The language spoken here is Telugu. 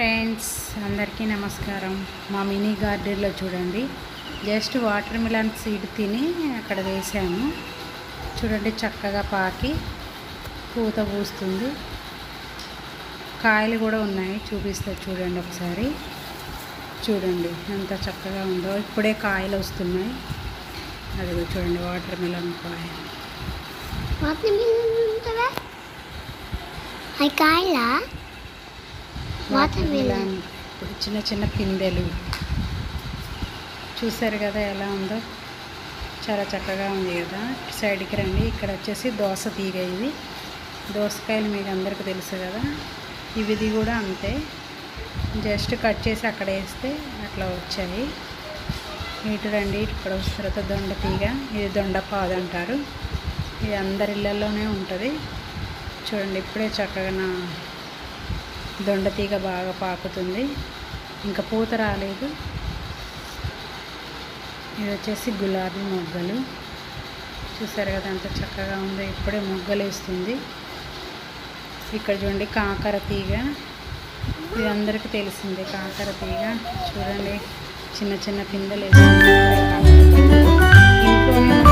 ఫ్రెండ్స్ అందరికీ నమస్కారం. మా మినీ గార్డెన్లో చూడండి, జస్ట్ వాటర్ మిలన్ సీడ్ తిని అక్కడ వేసాము. చూడండి చక్కగా పాకి పూత పూస్తుంది, కాయలు కూడా ఉన్నాయి. చూపిస్తా చూడండి ఒకసారి. చూడండి ఎంత చక్కగా ఉందో, ఇప్పుడే కాయలు వస్తున్నాయి. అదిగో చూడండి వాటర్ మిలన్ కాయ. వాటర్ మిలన్ ఇప్పుడు చిన్న చిన్న పిందెలు చూసారు కదా ఎలా ఉందో, చాలా చక్కగా ఉంది కదా. సైడ్కి రండి, ఇక్కడ వచ్చేసి దోస తీగ. ఇవి దోసకాయలు మీకు అందరికీ తెలుసు కదా. ఇవిది కూడా అంతే, జస్ట్ కట్ చేసి అక్కడ వేస్తే అట్లా వచ్చాయి. ఇటు రండి, ఇక్కడ తర్వాత దొండ తీగ. ఇది దొండపాదు అంటారు. ఇది అందరి ఇళ్ళల్లోనే ఉంటుంది. చూడండి ఇప్పుడే చక్కగా నా దొండ తీగ బాగా పాకుతుంది, ఇంకా పూత రాలేదు. ఇది వచ్చేసి గులాబీ మొగ్గలు. చూసారు కదా ఎంత చక్కగా ఉందో, ఇప్పుడే మొగ్గలు వేస్తుంది. ఇక్కడ చూడండి కాకర తీగ. ఇది అందరికీ తెలిసిందే కాకర తీగ. చూడండి చిన్న చిన్న పిందెలు వేస్తుంది. ఇంట్లోనే